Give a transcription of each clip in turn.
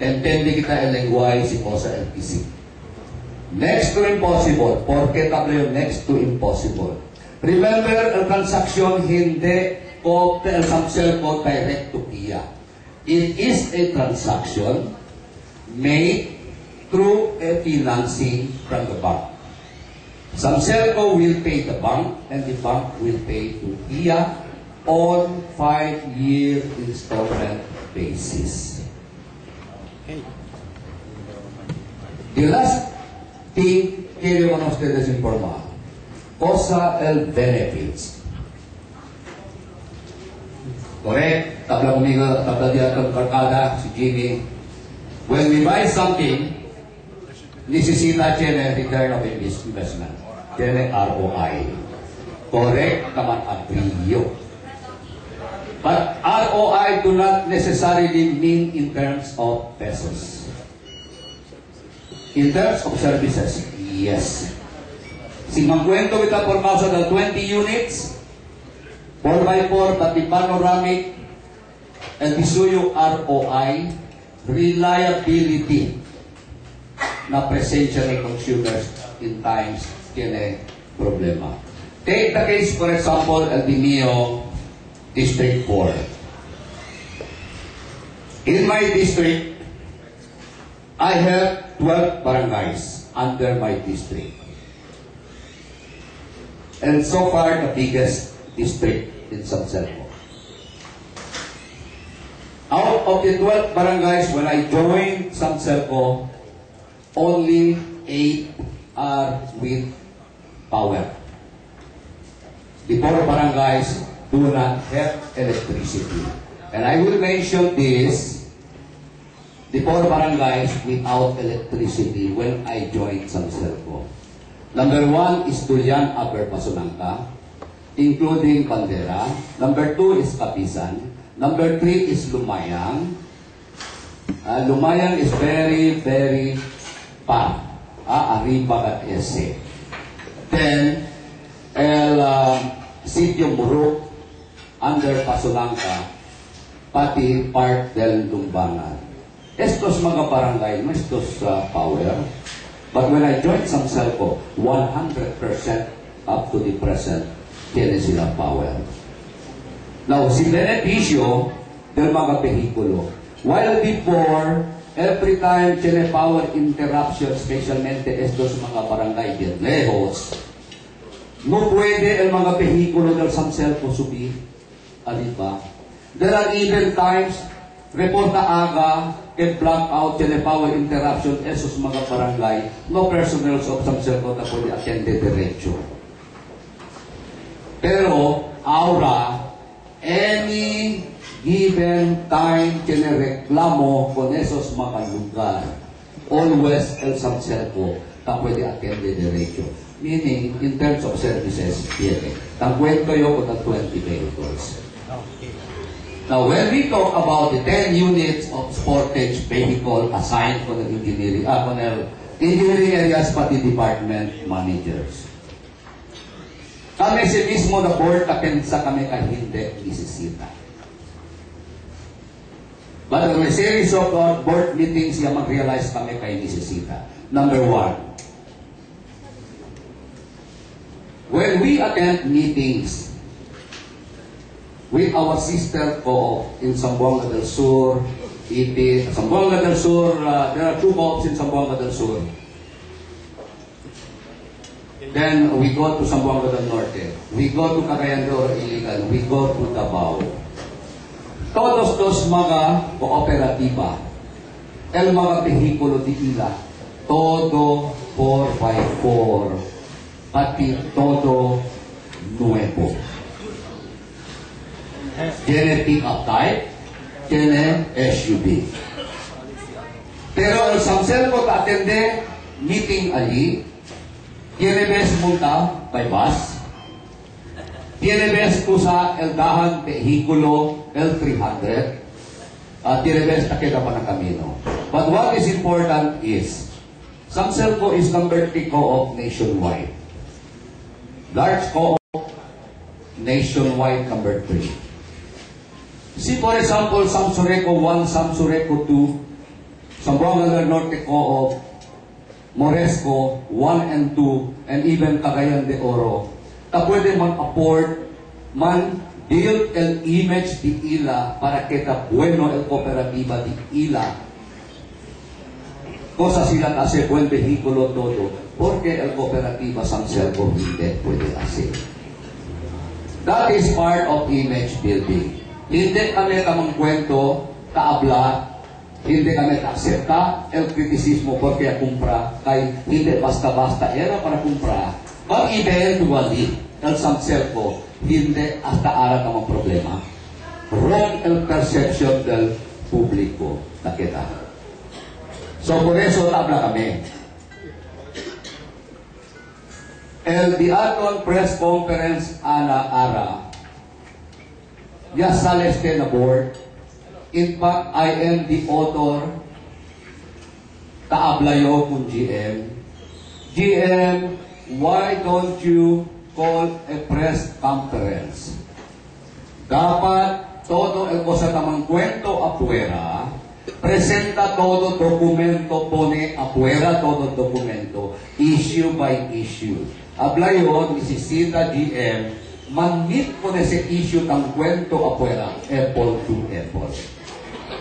Entende kita el lenguaje si cosa el PC. Next to impossible. ¿Por qué tabla yung next to impossible? Remember, el transaction hindi ko el samsel ko direct to Kia. It is a transaction made through a financing from the bank. Samselco will pay the bank and the bank will pay to Kia on 5-year installment basis. The last thing quiero con ustedes informar. Cosa el benefits. Correct? Tabla conmigo, tabla diya ng karkada, si Jimmy. When we buy something, necesita tiene return of investment. Tiene ROI. Correct? Naman agreeyo. But ROI do not necessarily mean in terms of pesos. In terms of services, yes. Si magkwento kita por causa ng 20 units, 4x4, pati panoramic, and isuyo ROI, reliability na presensya ng consumers in times tiene problema. Take the case, for example, El Dimio District 4. In my district, I have 12 barangays under my district. And so far, the biggest district in Samselco. Out of the 12 barangays, when I joined Samselco, only 8 are with power. The 4 barangays do not have electricity. And I will mention this, the 4 barangays without electricity when I joined Samselco. Number 1 is Tulian, Upper Pasunangka, including Bandera. Number 2 is Kapisan. Number 3 is Lumayang. Lumayang is very, very far. Arriba at Ese. Then, Sitio Muruk, under Pasunangka, pati part del Lumbangan. Estos mga barangay, estos power. But when I joined Samselco, 100% up to the present, tiene sila power. Now, si benepisyo del mga behikulo. While before, every time tiene power interruption, especialmente estos mga barangay bien lejos, no puede el mga behikulo del Samselco subir. Aliba. There are even times, report na aga, can black out, telepower interruption, esos mga barangay, no personnel of Samselco na pwede attende diretso. Pero, aura, any given time, reklamo con esos mga lugar, always el Samselco na pwede attende diretso. Meaning, in terms of services, tiene. Tangkwento yun con 20 vehicles. Now, when we talk about the 10 units of sportage vehicle assigned for the engineering, engineering areas pati department managers. Kami si mismo na board kapensa kami kay hindi nisisita. But in a series of board meetings, yung mag-realize kami kay nisisita. Number 1, when we attend meetings with our sister co-op in Zamboanga del Sur, Zamboanga del Sur, there are 2 co-ops in Zamboanga del Sur. Then we go to Zamboanga del Norte. We go to Cagayan de Oro Iligan. We go to Davao. Todos dos mga kooperatiba, el mga behikulo di ila, todo 4x4, pati todo nuevo. Tiene pick-up type, tiene SUV. Pero el Samselco ka atende meeting allí, tiene ves multa by bus, tiene ves po sa el dahan vehikulo L300, tiene ves takeda pa ng kamino. But what is important is, Samselco is number 3 co-op nationwide. Large co-op nationwide number 3. See, for example, Samsureco 1, Samsureco 2, Zamboanga del Norte Co-op, Moresco 1 and 2, and even Cagayan de Oro, na pwede man-afford, man-build el image di ila para que ta bueno el cooperativa di ila. Cosa sila kasi buen vehículo todo, porque el cooperativa San Servo hindi pwede hacer. That is part of image building. Hindi kami kamang kwento, kaabla, hindi kami ka-aksepta el kritisismo porque kumpra, kay hindi basta-basta era para kumpra. But eventually, el San Servo, hindi hasta ara kamang problema. Wrong el perception del publiko na kita. So, por eso tabla kami. El diaton press conference ara ya sale este na board. In fact, I am the author kaablayo kung GM. GM, why don't you call a press conference? Dapat todo el cosa tamang kwento afuera, presenta todo documento, pone afuera todo documento, issue by issue. Ablayo, necesita GM, man-meet con ese issue ng kwento afuera, apple to apple.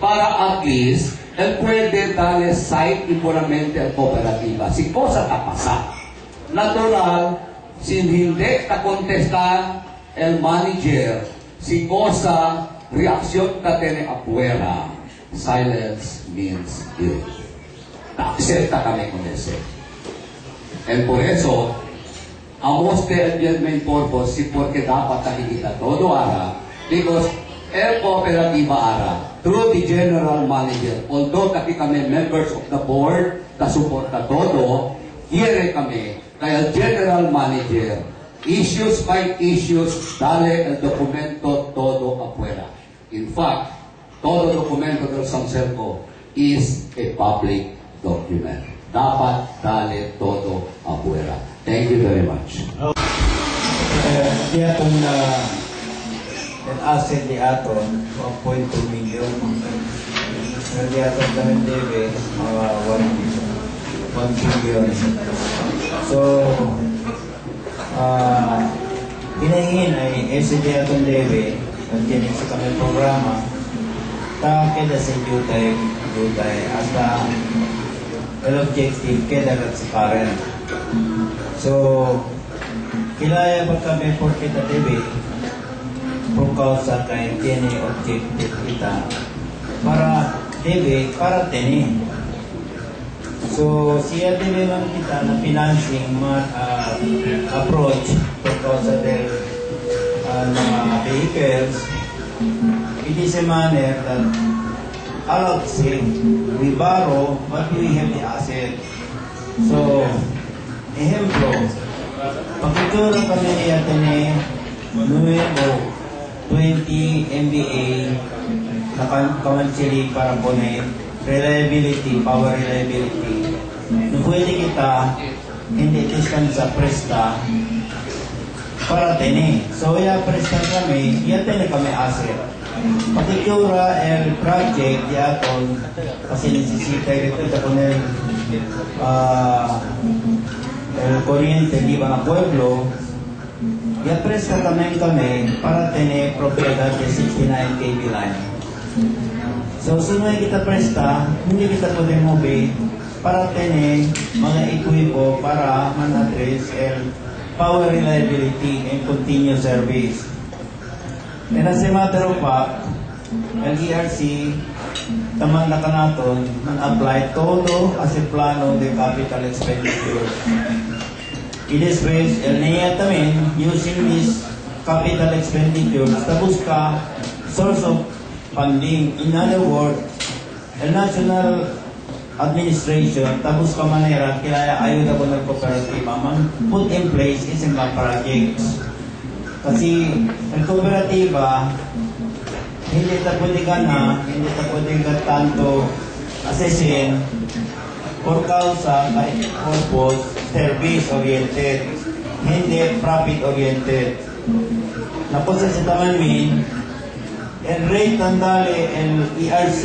Para at least, él puede darle side igualmente al cooperativa. Si cosa ta pasa, natural, si hindi ta contesta el manager, si cosa reaksyon ta tiene afuera, silence means guilt. Ta-accepta kami con ese. And por eso, amos the main purpose, si porque dapat nakikita todo ara, because el cooperativa ara, through the general manager, although taki kami members of the board, kasuporta todo, here kami, kaya general manager, issues by issues, dale el documento todo afuera. In fact, todo documento del San Servo is a public document. Dapat dale todo afuera. Thank you very much. Di atong asset di aton 1.2 million. Di atong namin debe mga 1 billion. So, hinahingin ay SCD atong debe nagtinig sa kami programa ta keda sa jutay hasta el objective keda sa parent. So, kilaya pa kami por kita debe por causa kay tiene objective kita para debe para teni. So, siya debe man kita na financing approach por causa del mga vehicles. It is a manner that allowed sale. We borrow, but we have the asset. So, ejemplo, pagkuturo kami niya tani nuevo 20 MBA na kamansili para po na reliability, power reliability. Nung pwede kita, hindi diskan sa presta para tani. So, presta kami, tani kami asset. Pagkuturo el project yaton kasi necesita kita po na el corriente di ba na pueblo, presta también kami para tener propiedad de 69 kV line. So, sunod kita presta, hindi kita pwede move para tener mga equipo para man-address el power reliability and continuous service. And as a matter of fact, el ERC taman na kanaton man-apply todo as a plano de capital expenditure. In this way, el NEA tamin using this capital expenditure hasta busca source of funding. In other words, el national administration tapos ka manera kaya ayuda ko ng cooperativa man put in place isang mga projects. Kasi ang kooperatiba, hindi ta pwede hindi ta pwede tanto assessin por causa kahit purpose, service-oriented, hindi profit-oriented. Napunsa sa taman min, el rate ng dali, el ERC,